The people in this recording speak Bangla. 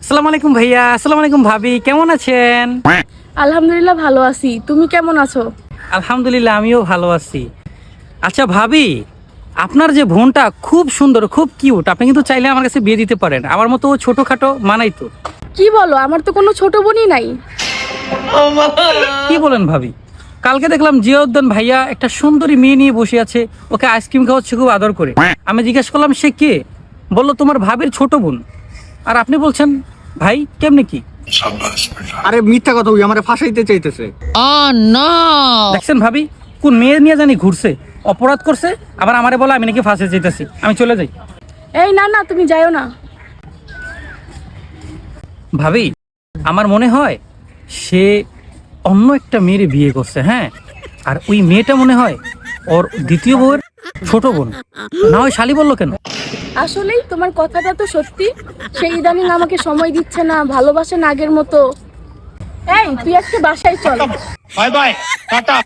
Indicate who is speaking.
Speaker 1: আসসালামু আলাইকুম ভাইয়া, আসসালামু আলাইকুম ভাবি, কেমন আছেন?
Speaker 2: আলহামদুলিল্লাহ ভালো আছি। তুমি কেমন আছো?
Speaker 1: আলহামদুলিল্লাহ আমিও ভালো আছি। আচ্ছা ভাবি, আপনার যে বোনটা খুব সুন্দর, খুব কিউট, আপনি কিন্তু চাইলে আমার কাছে বিয়ে দিতে পারেন। আমার মতো ছোটখাটো মানাই তো।
Speaker 2: কি বলো, আমার তো কোনো ছোট বোনই নাই।
Speaker 1: কি বলেন ভাবি? কালকে দেখলাম জিয়াউদ্দান ভাইয়া একটা সুন্দরী মেয়ে নিয়ে বসে আছে, ওকে আইসক্রিম খাওয়াচ্ছে খুব আদর করে। আমি জিজ্ঞেস করলাম সে কে, বললো তোমার ভাবির ছোট বোন। আর আপনি বলছেন ভাই, কেমনে কি?
Speaker 3: আরে মিথ্যা কথা, ওই আমারে ফাঁসাইতে চাইতেছে।
Speaker 1: দেখছেন ভাবি, কোন মেয়ে নিয়ে জানি ঘুরছে, অপরাধ করছে, আবার আমারে বলে আমি নাকি ফাঁসে যেতেছি। আমি চলে যাই।
Speaker 2: এই না না, তুমি যাইও না।
Speaker 1: ভাবি, আমার মনে হয় সে অন্য একটা মেয়ের বিয়ে করছে। হ্যাঁ, আর ওই মেয়েটা মনে হয় ওর দ্বিতীয় বউয়ের ছোট বোন। না হয় শালি বললো কেন?
Speaker 2: আসলেই তোমার কথাটা তো সত্যি। সেই ইদানিং আমাকে সময় দিচ্ছে না, ভালোবাসে না আগের মতো। এই তুই আজকে বাসায় চল।
Speaker 3: Bye bye, tata.